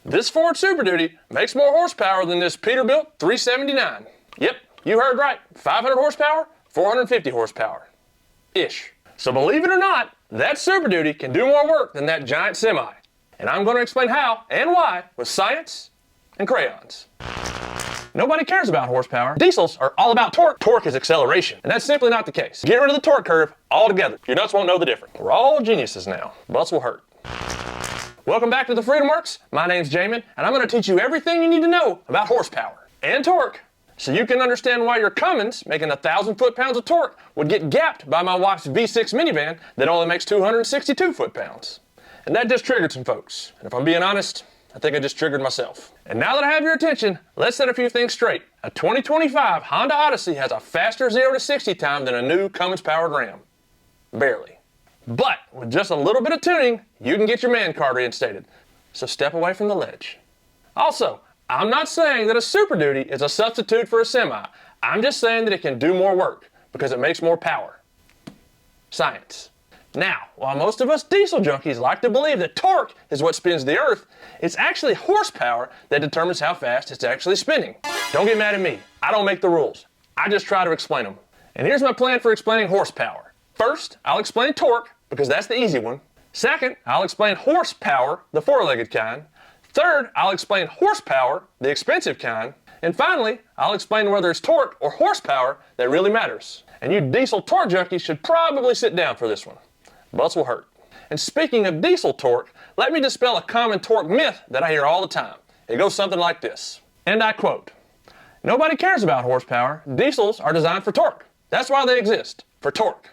This Ford Super Duty makes more horsepower than this Peterbilt 379. Yep, you heard right. 500 horsepower, 450 horsepower. Ish. So believe it or not, that Super Duty can do more work than that giant semi. And I'm going to explain how and why with science and crayons. Nobody cares about horsepower. Diesels are all about torque. Torque is acceleration, and that's simply not the case. Get rid of the torque curve altogether. Your nuts won't know the difference. We're all geniuses now. Butts will hurt. Welcome back to the Freedom Works. My name's Jamin, and I'm going to teach you everything you need to know about horsepower and torque, so you can understand why your Cummins, making 1,000 foot-pounds of torque, would get gapped by my wife's V6 minivan that only makes 262 foot-pounds. And that just triggered some folks. And if I'm being honest, I think I just triggered myself. And now that I have your attention, let's set a few things straight. A 2025 Honda Odyssey has a faster 0 to 60 time than a new Cummins-powered Ram. Barely. But with just a little bit of tuning, you can get your man card reinstated. So step away from the ledge. Also, I'm not saying that a Super Duty is a substitute for a semi. I'm just saying that it can do more work because it makes more power. Science. Now, while most of us diesel junkies like to believe that torque is what spins the earth, it's actually horsepower that determines how fast it's actually spinning. Don't get mad at me. I don't make the rules. I just try to explain them. And here's my plan for explaining horsepower. First, I'll explain torque, because that's the easy one. Second, I'll explain horsepower, the four-legged kind. Third, I'll explain horsepower, the expensive kind. And finally, I'll explain whether it's torque or horsepower that really matters. And you diesel torque junkies should probably sit down for this one. Butts will hurt. And speaking of diesel torque, let me dispel a common torque myth that I hear all the time. It goes something like this, and I quote, "Nobody cares about horsepower. Diesels are designed for torque. That's why they exist, for torque."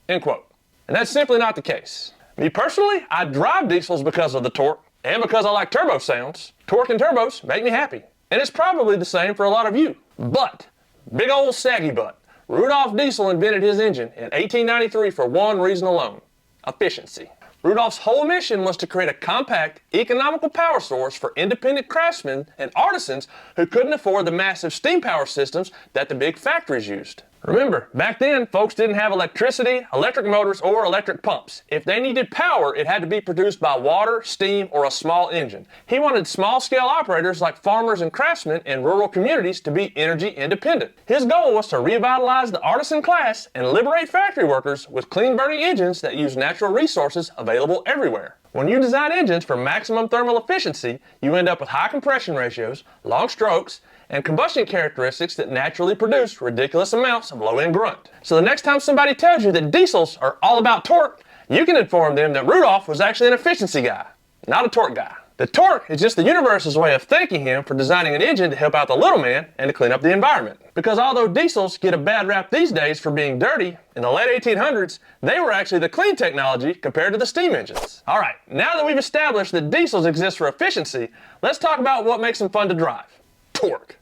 End quote. And that's simply not the case. Me personally, I drive diesels because of the torque and because I like turbo sounds. Torque and turbos make me happy. And it's probably the same for a lot of you. But, big old saggy butt, Rudolph Diesel invented his engine in 1893 for one reason alone: efficiency. Rudolph's whole mission was to create a compact, economical power source for independent craftsmen and artisans who couldn't afford the massive steam power systems that the big factories used. Remember, back then, folks didn't have electricity, electric motors, or electric pumps. If they needed power, it had to be produced by water, steam, or a small engine. He wanted small-scale operators like farmers and craftsmen in rural communities to be energy independent. His goal was to revitalize the artisan class and liberate factory workers with clean-burning engines that use natural resources available everywhere. When you design engines for maximum thermal efficiency, you end up with high compression ratios, long strokes, and combustion characteristics that naturally produce ridiculous amounts of low-end grunt. So the next time somebody tells you that diesels are all about torque, you can inform them that Rudolph was actually an efficiency guy, not a torque guy. The torque is just the universe's way of thanking him for designing an engine to help out the little man and to clean up the environment. Because although diesels get a bad rap these days for being dirty, in the late 1800s, they were actually the clean technology compared to the steam engines. Alright, now that we've established that diesels exist for efficiency, let's talk about what makes them fun to drive. Torque.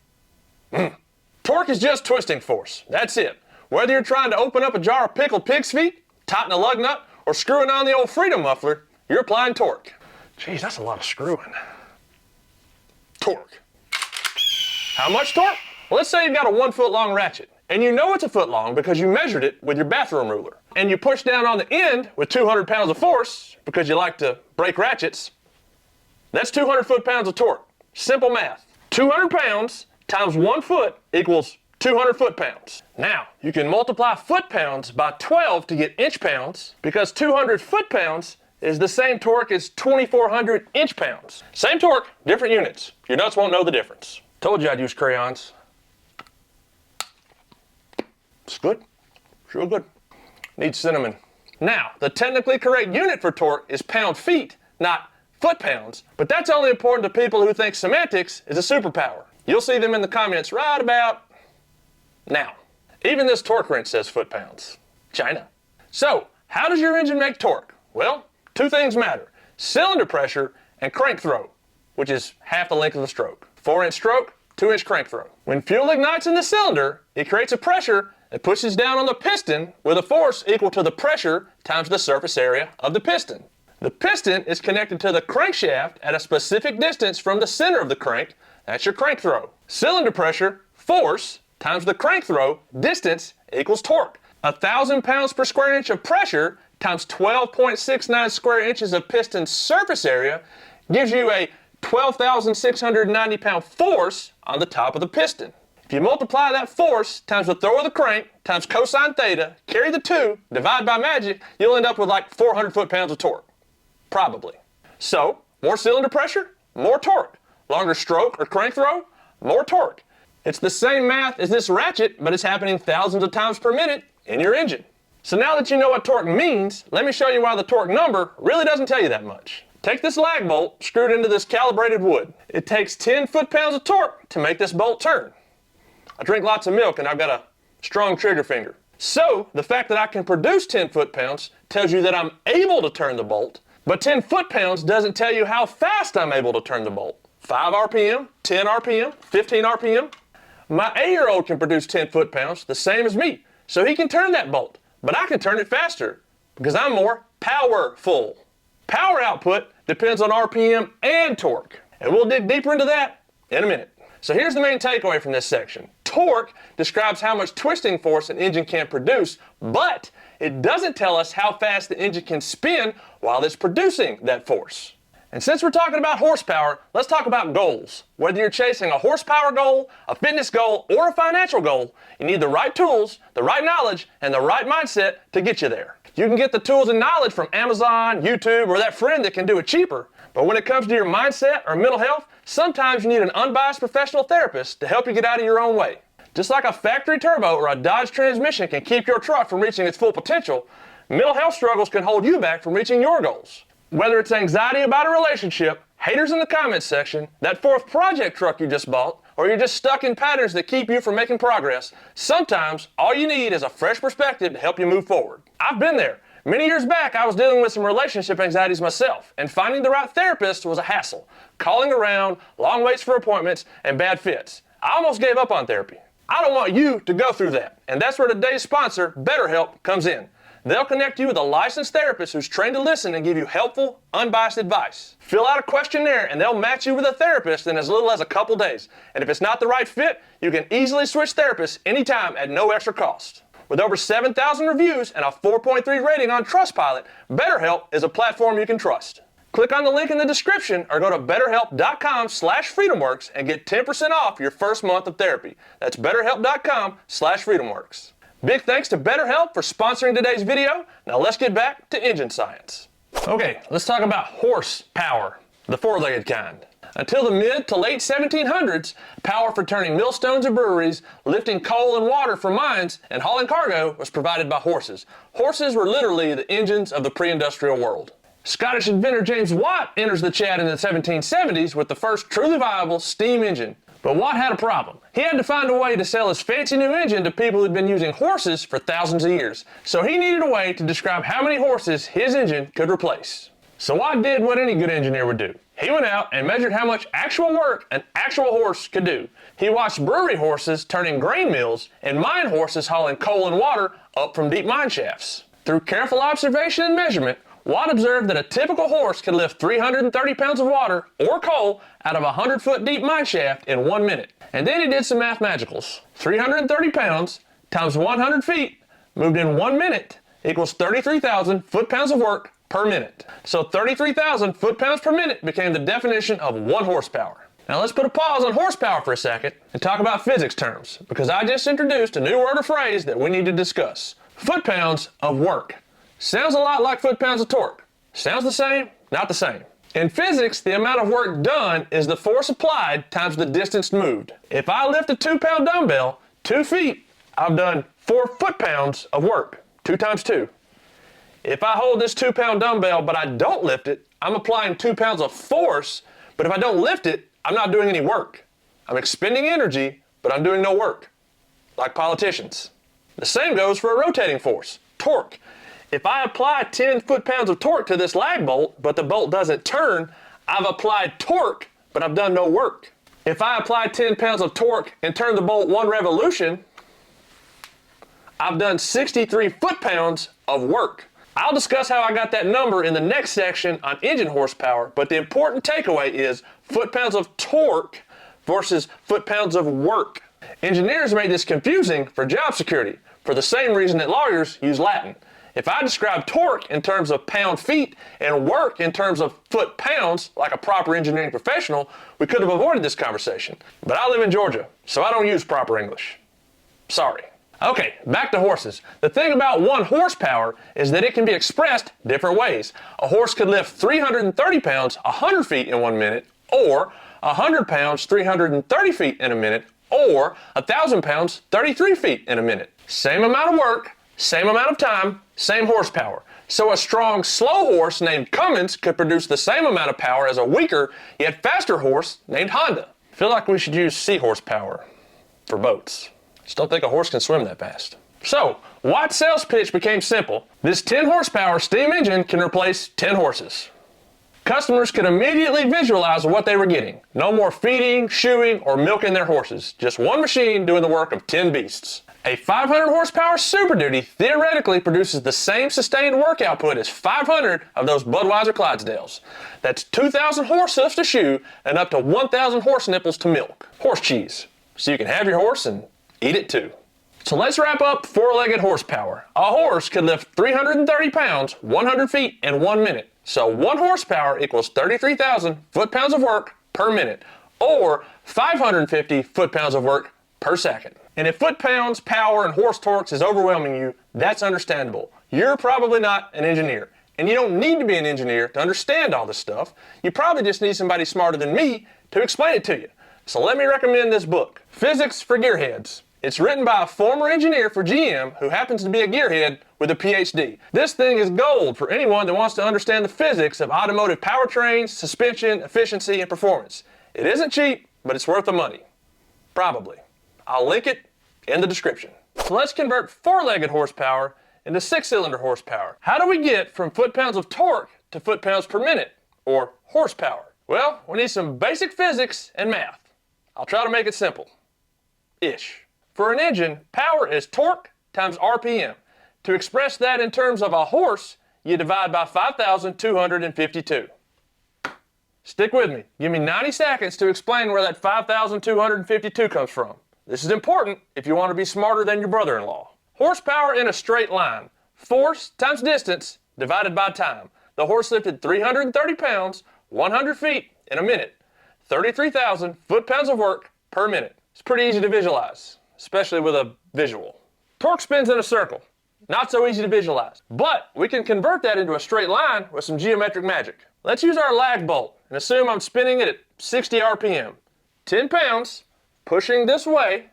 Torque is just twisting force. That's it. Whether you're trying to open up a jar of pickled pig's feet, tighten a lug nut, or screwing on the old freedom muffler, you're applying torque. Geez, that's a lot of screwing. Torque. How much torque? Well, let's say you've got a 1 foot long ratchet, and you know it's a foot long because you measured it with your bathroom ruler. And you push down on the end with 200 pounds of force because you like to break ratchets. That's 200 foot-pounds of torque. Simple math. 200 pounds times 1 foot equals 200 foot-pounds. Now, you can multiply foot-pounds by 12 to get inch-pounds because 200 foot-pounds is the same torque as 2,400 inch-pounds. Same torque, different units. Your nuts won't know the difference. Told you I'd use crayons. It's good. It's real good. Needs cinnamon. Now, the technically correct unit for torque is pound-feet, not foot-pounds. But that's only important to people who think semantics is a superpower. You'll see them in the comments right about now. Even this torque wrench says foot-pounds. China. So, how does your engine make torque? Well, two things matter: cylinder pressure and crank throw, which is half the length of the stroke. 4-inch stroke, 2-inch crank throw. When fuel ignites in the cylinder, it creates a pressure that pushes down on the piston with a force equal to the pressure times the surface area of the piston. The piston is connected to the crankshaft at a specific distance from the center of the crank. That's your crank throw. Cylinder pressure, force, times the crank throw, distance, equals torque. 1,000 pounds per square inch of pressure times 12.69 square inches of piston surface area gives you a 12,690 pound force on the top of the piston. If you multiply that force times the throw of the crank times cosine theta, carry the 2, divide by magic, you'll end up with like 400 foot-pounds of torque. Probably. So, more cylinder pressure, more torque. Longer stroke or crank throw, more torque. It's the same math as this ratchet, but it's happening thousands of times per minute in your engine. So now that you know what torque means, let me show you why the torque number really doesn't tell you that much. Take this lag bolt screwed into this calibrated wood. It takes 10 foot-pounds of torque to make this bolt turn. I drink lots of milk and I've got a strong trigger finger. So, the fact that I can produce 10 foot-pounds tells you that I'm able to turn the bolt, but 10 foot-pounds doesn't tell you how fast I'm able to turn the bolt. 5 RPM, 10 RPM, 15 RPM. My 8-year-old can produce 10 foot-pounds, the same as me, so he can turn that bolt, but I can turn it faster because I'm more powerful. Power output depends on RPM and torque, and we'll dig deeper into that in a minute. So here's the main takeaway from this section. Torque describes how much twisting force an engine can produce, but it doesn't tell us how fast the engine can spin while it's producing that force. And since we're talking about horsepower, let's talk about goals. Whether you're chasing a horsepower goal, a fitness goal, or a financial goal, you need the right tools, the right knowledge, and the right mindset to get you there. You can get the tools and knowledge from Amazon, YouTube, or that friend that can do it cheaper. But when it comes to your mindset or mental health, sometimes you need an unbiased professional therapist to help you get out of your own way. Just like a factory turbo or a Dodge transmission can keep your truck from reaching its full potential, mental health struggles can hold you back from reaching your goals. Whether it's anxiety about a relationship, haters in the comments section, that 4th project truck you just bought, or you're just stuck in patterns that keep you from making progress, sometimes all you need is a fresh perspective to help you move forward. I've been there. Many years back, I was dealing with some relationship anxieties myself, and finding the right therapist was a hassle. Calling around, long waits for appointments, and bad fits. I almost gave up on therapy. I don't want you to go through that, and that's where today's sponsor, BetterHelp, comes in. They'll connect you with a licensed therapist who's trained to listen and give you helpful, unbiased advice. Fill out a questionnaire and they'll match you with a therapist in as little as a couple days. And if it's not the right fit, you can easily switch therapists anytime at no extra cost. With over 7,000 reviews and a 4.3 rating on Trustpilot, BetterHelp is a platform you can trust. Click on the link in the description or go to betterhelp.com/freedomworks and get 10% off your first month of therapy. That's betterhelp.com/freedomworks. Big thanks to BetterHelp for sponsoring today's video. Now let's get back to engine science. Okay, let's talk about horsepower, the 4-legged kind. Until the mid to late 1700s, power for turning millstones at breweries, lifting coal and water from mines, and hauling cargo was provided by horses. Horses were literally the engines of the pre-industrial world. Scottish inventor James Watt enters the chat in the 1770s with the first truly viable steam engine. But Watt had a problem. He had to find a way to sell his fancy new engine to people who'd been using horses for thousands of years. So he needed a way to describe how many horses his engine could replace. So Watt did what any good engineer would do. He went out and measured how much actual work an actual horse could do. He watched brewery horses turning grain mills and mine horses hauling coal and water up from deep mine shafts. Through careful observation and measurement, Watt observed that a typical horse could lift 330 pounds of water or coal out of a 100-foot deep mine shaft in 1 minute. And then he did some math magicals. 330 pounds times 100 feet moved in 1 minute equals 33,000 foot-pounds of work per minute. So 33,000 foot-pounds per minute became the definition of 1 horsepower. Now let's put a pause on horsepower for a second and talk about physics terms, because I just introduced a new word or phrase that we need to discuss. Foot-pounds of work. Sounds a lot like foot-pounds of torque. Sounds the same, not the same. In physics, the amount of work done is the force applied times the distance moved. If I lift a 2-pound dumbbell 2 feet, I've done 4 foot-pounds of work, 2 times 2. If I hold this 2-pound dumbbell but I don't lift it, I'm applying 2 pounds of force, but if I don't lift it, I'm not doing any work. I'm expending energy, but I'm doing no work, like politicians. The same goes for a rotating force, torque. If I apply 10 foot-pounds of torque to this lag bolt, but the bolt doesn't turn, I've applied torque, but I've done no work. If I apply 10 pounds of torque and turn the bolt 1 revolution, I've done 63 foot-pounds of work. I'll discuss how I got that number in the next section on engine horsepower, but the important takeaway is foot-pounds of torque versus foot-pounds of work. Engineers made this confusing for job security, for the same reason that lawyers use Latin. If I describe torque in terms of pound-feet and work in terms of foot-pounds, like a proper engineering professional, we could have avoided this conversation. But I live in Georgia, so I don't use proper English. Sorry. Okay, back to horses. The thing about 1 horsepower is that it can be expressed different ways. A horse could lift 330 pounds 100 feet in 1 minute, or 100 pounds 330 feet in a minute, or 1,000 pounds 33 feet in a minute. Same amount of work, same amount of time, same horsepower. So a strong, slow horse named Cummins could produce the same amount of power as a weaker, yet faster horse named Honda. I feel like we should use sea horsepower for boats. Just don't think a horse can swim that fast. So, Watt's sales pitch became simple. This 10 horsepower steam engine can replace 10 horses. Customers could immediately visualize what they were getting. No more feeding, shoeing, or milking their horses. Just one machine doing the work of 10 beasts. A 500 horsepower Super Duty theoretically produces the same sustained work output as 500 of those Budweiser Clydesdales. That's 2,000 horse hoofs to shoe and up to 1,000 horse nipples to milk. Horse cheese. So you can have your horse and eat it too. So let's wrap up 4-legged horsepower. A horse can lift 330 pounds 100 feet in 1 minute. So 1 horsepower equals 33,000 foot-pounds of work per minute, or 550 foot-pounds of work per second. And if foot-pounds, power, and horse torques is overwhelming you, that's understandable. You're probably not an engineer, and you don't need to be an engineer to understand all this stuff. You probably just need somebody smarter than me to explain it to you. So let me recommend this book, Physics for Gearheads. It's written by a former engineer for GM who happens to be a gearhead with a PhD. This thing is gold for anyone that wants to understand the physics of automotive powertrains, suspension, efficiency, and performance. It isn't cheap, but it's worth the money. Probably. I'll link it in the description. So let's convert 4-legged horsepower into 6-cylinder horsepower. How do we get from foot-pounds of torque to foot-pounds per minute, or horsepower? Well, we need some basic physics and math. I'll try to make it simple. Ish. For an engine, power is torque times RPM. To express that in terms of a horse, you divide by 5,252. Stick with me. Give me 90 seconds to explain where that 5,252 comes from. This is important if you want to be smarter than your brother-in-law. Horsepower in a straight line. Force times distance divided by time. The horse lifted 330 pounds 100 feet in a minute. 33,000 foot-pounds of work per minute. It's pretty easy to visualize, especially with a visual. Torque spins in a circle. Not so easy to visualize. But we can convert that into a straight line with some geometric magic. Let's use our lag bolt and assume I'm spinning it at 60 RPM. 10 pounds pushing this way,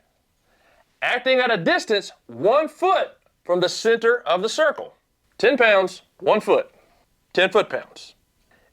acting at a distance 1 foot from the center of the circle. 10 pounds, 1 foot. 10 foot-pounds.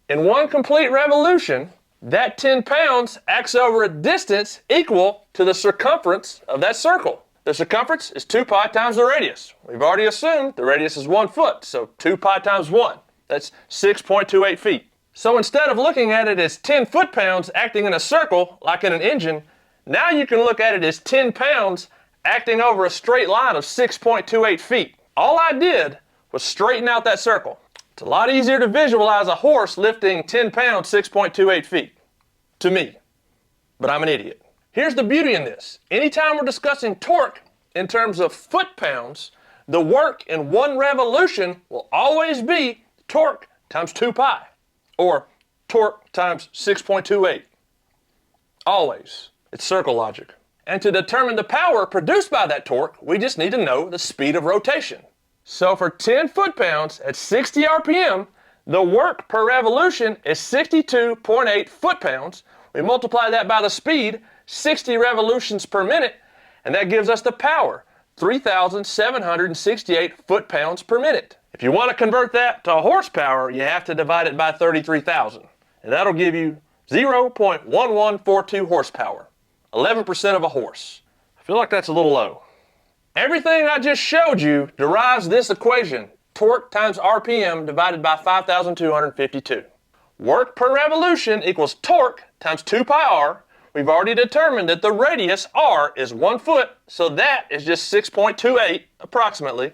In one complete revolution, that 10 pounds acts over a distance equal to the circumference of that circle. The circumference is 2 pi times the radius. We've already assumed the radius is 1 foot, so 2 pi times 1. That's 6.28 feet. So instead of looking at it as 10 foot-pounds acting in a circle, like in an engine, now you can look at it as 10 pounds acting over a straight line of 6.28 feet. All I did was straighten out that circle. It's a lot easier to visualize a horse lifting 10 pounds 6.28 feet. To me. But I'm an idiot. Here's the beauty in this. Anytime we're discussing torque in terms of foot-pounds, the work in one revolution will always be torque times 2 pi. Or torque times 6.28. Always. It's circle logic. And to determine the power produced by that torque, we just need to know the speed of rotation. So for 10 foot-pounds at 60 RPM, the work per revolution is 62.8 foot-pounds. We multiply that by the speed, 60 revolutions per minute, and that gives us the power, 3,768 foot-pounds per minute. If you want to convert that to horsepower, you have to divide it by 33,000, and that'll give you 0.1142 horsepower, 11% of a horse. I feel like that's a little low. Everything I just showed you derives this equation, torque times RPM divided by 5,252. Work per revolution equals torque times 2 pi r. We've already determined that the radius r is 1 foot, so that is just 6.28 approximately.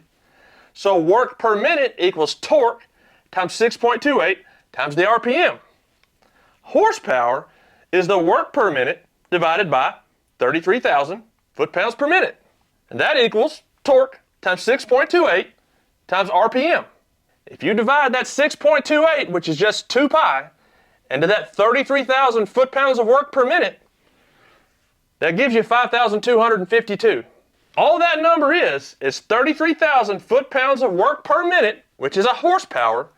So work per minute equals torque times 6.28 times the RPM. Horsepower is the work per minute divided by 33,000 foot-pounds per minute. And that equals torque times 6.28 times RPM. If you divide that 6.28, which is just 2 pi, into that 33,000 foot-pounds of work per minute, that gives you 5,252. All that number is 33,000 foot-pounds of work per minute, which is a horsepower,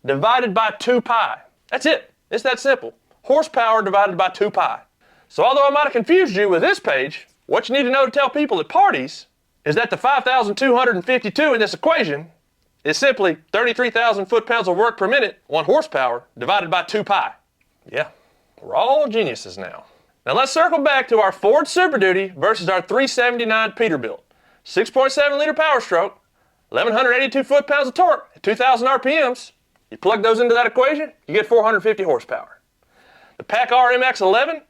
divided by 2 pi. That's it. It's that simple. Horsepower divided by 2 pi. So although I might have confused you with this page, what you need to know to tell people at parties is that the 5,252 in this equation is simply 33,000 foot-pounds of work per minute, 1 horsepower, divided by 2 pi. Yeah, we're all geniuses now. Now let's circle back to our Ford Super Duty versus our 379 Peterbilt. 6.7 liter power stroke, 1,182 foot-pounds of torque at 2,000 RPMs. You plug those into that equation, you get 450 horsepower. The PACCAR MX-11,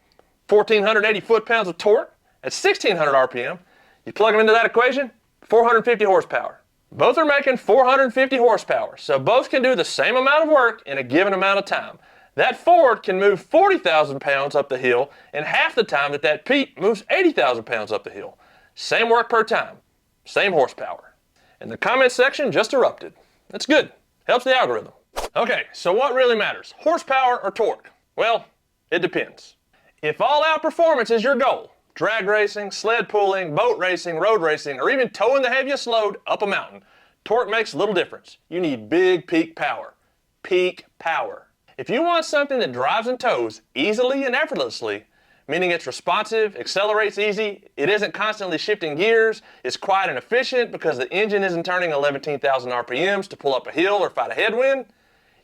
1,480 foot-pounds of torque at 1,600 RPM. You plug them into that equation, 450 horsepower. Both are making 450 horsepower, so both can do the same amount of work in a given amount of time. That Ford can move 40,000 pounds up the hill in half the time that Pete moves 80,000 pounds up the hill. Same work per time, same horsepower. And the comment section just erupted. That's good, helps the algorithm. Okay, so what really matters, horsepower or torque? Well, it depends. If all-out performance is your goal, drag racing, sled pulling, boat racing, road racing, or even towing the heaviest load up a mountain, torque makes little difference. You need big peak power. Peak power. If you want something that drives and tows easily and effortlessly, meaning it's responsive, accelerates easy, it isn't constantly shifting gears, it's quiet and efficient because the engine isn't turning 11,000 RPMs to pull up a hill or fight a headwind,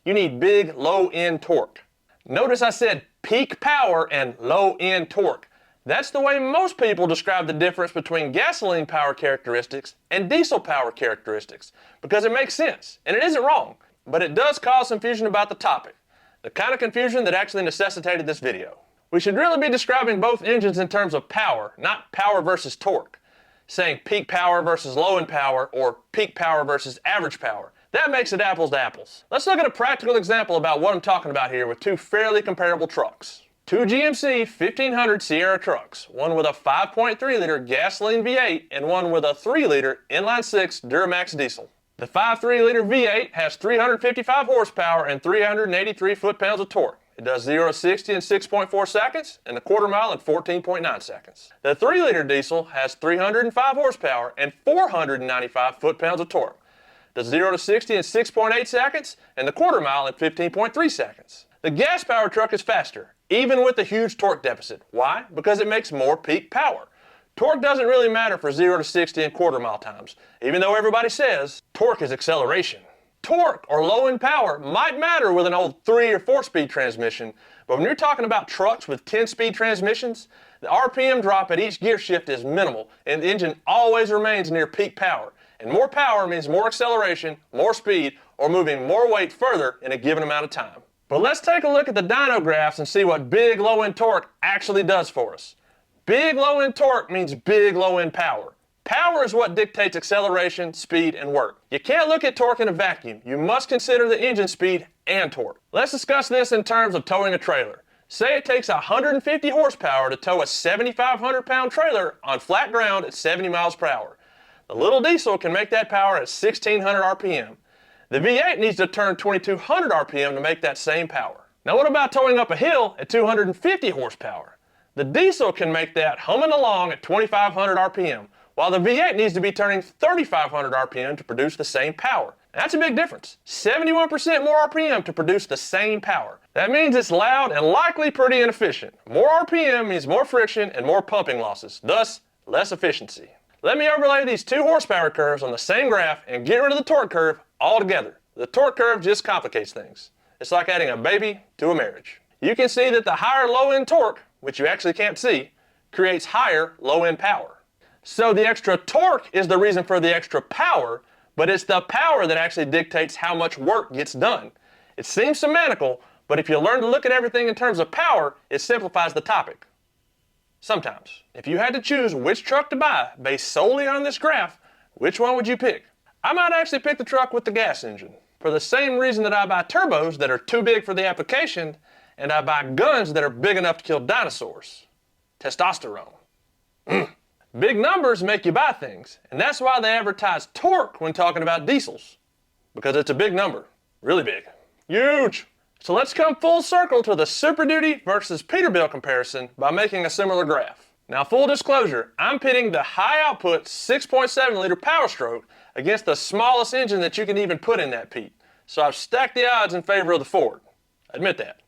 you need big low-end torque. Notice I said peak power and low-end torque. That's the way most people describe the difference between gasoline power characteristics and diesel power characteristics, because it makes sense, and it isn't wrong, but it does cause confusion about the topic, the kind of confusion that actually necessitated this video. We should really be describing both engines in terms of power, not power versus torque, saying peak power versus low-end power or peak power versus average power. That makes it apples to apples. Let's look at a practical example about what I'm talking about here with two fairly comparable trucks. Two GMC 1500 Sierra trucks, one with a 5.3 liter gasoline V8 and one with a 3 liter inline-6 Duramax diesel. The 5.3 liter V8 has 355 horsepower and 383 foot-pounds of torque. It does 0 to 60 in 6.4 seconds and a quarter mile in 14.9 seconds. The 3 liter diesel has 305 horsepower and 495 foot-pounds of torque. It does 0 to 60 in 6.8 seconds and the quarter mile in 15.3 seconds. The gas-powered truck is faster, even with a huge torque deficit. Why? Because it makes more peak power. Torque doesn't really matter for 0 to 60 and quarter mile times, even though everybody says torque is acceleration. Torque, or low-end power, might matter with an old 3 or 4-speed transmission, but when you're talking about trucks with 10-speed transmissions, the RPM drop at each gear shift is minimal, and the engine always remains near peak power. And more power means more acceleration, more speed, or moving more weight further in a given amount of time. But let's take a look at the dyno graphs and see what big low-end torque actually does for us. Big low-end torque means big low-end power. Power is what dictates acceleration, speed, and work. You can't look at torque in a vacuum. You must consider the engine speed and torque. Let's discuss this in terms of towing a trailer. Say it takes 150 horsepower to tow a 7,500 pound trailer on flat ground at 70 miles per hour. The little diesel can make that power at 1,600 RPM. The V8 needs to turn 2,200 RPM to make that same power. Now what about towing up a hill at 250 horsepower? The diesel can make that humming along at 2,500 RPM, while the V8 needs to be turning 3,500 RPM to produce the same power. That's a big difference. 71% more RPM to produce the same power. That means it's loud and likely pretty inefficient. More RPM means more friction and more pumping losses, thus less efficiency. Let me overlay these two horsepower curves on the same graph and get rid of the torque curve altogether. The torque curve just complicates things. It's like adding a baby to a marriage. You can see that the higher low-end torque, which you actually can't see, creates higher low-end power. So the extra torque is the reason for the extra power, but it's the power that actually dictates how much work gets done. It seems semantical, but if you learn to look at everything in terms of power, it simplifies the topic. Sometimes. If you had to choose which truck to buy based solely on this graph, which one would you pick? I might actually pick the truck with the gas engine, for the same reason that I buy turbos that are too big for the application, and I buy guns that are big enough to kill dinosaurs. Testosterone. Big numbers make you buy things, and that's why they advertise torque when talking about diesels. Because it's a big number. Really big. Huge! So let's come full circle to the Super Duty versus Peterbilt comparison by making a similar graph. Now, full disclosure, I'm pitting the high output 6.7 liter Power Stroke against the smallest engine that you can even put in that Pete. So I've stacked the odds in favor of the Ford. Admit that.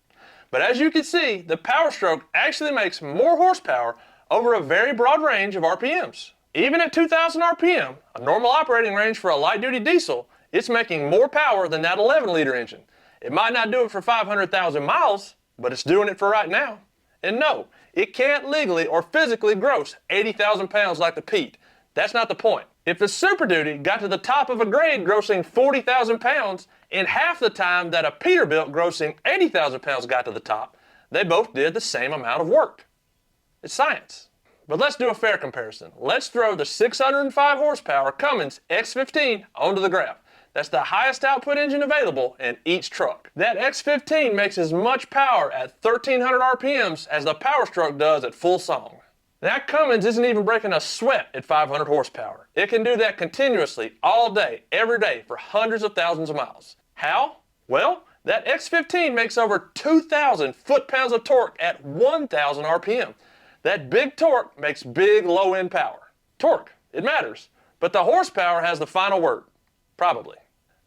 But as you can see, the Power Stroke actually makes more horsepower over a very broad range of RPMs. Even at 2,000 RPM, a normal operating range for a light-duty diesel, it's making more power than that 11-liter engine. It might not do it for 500,000 miles, but it's doing it for right now. And no, it can't legally or physically gross 80,000 pounds like the Pete. That's not the point. If the Super Duty got to the top of a grade grossing 40,000 pounds in half the time that a Peterbilt grossing 80,000 pounds got to the top, they both did the same amount of work. It's science. But let's do a fair comparison. Let's throw the 605 horsepower Cummins X15 onto the graph. That's the highest output engine available in each truck. That X15 makes as much power at 1,300 RPMs as the Power Stroke does at full song. That Cummins isn't even breaking a sweat at 500 horsepower. It can do that continuously all day, every day, for hundreds of thousands of miles. How? Well, that X15 makes over 2,000 foot-pounds of torque at 1,000 RPM. That big torque makes big low-end power. Torque, it matters, but the horsepower has the final word. Probably.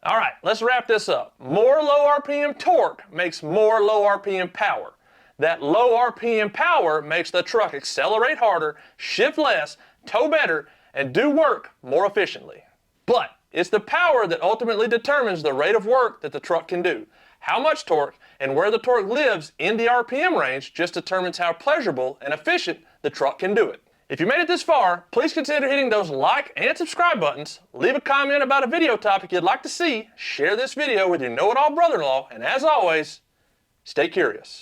All right, let's wrap this up. More low RPM torque makes more low RPM power. That low RPM power makes the truck accelerate harder, shift less, tow better, and do work more efficiently. But it's the power that ultimately determines the rate of work that the truck can do. How much torque and where the torque lives in the RPM range just determines how pleasurable and efficient the truck can do it. If you made it this far, please consider hitting those like and subscribe buttons, leave a comment about a video topic you'd like to see, share this video with your know-it-all brother-in-law, and as always, stay curious.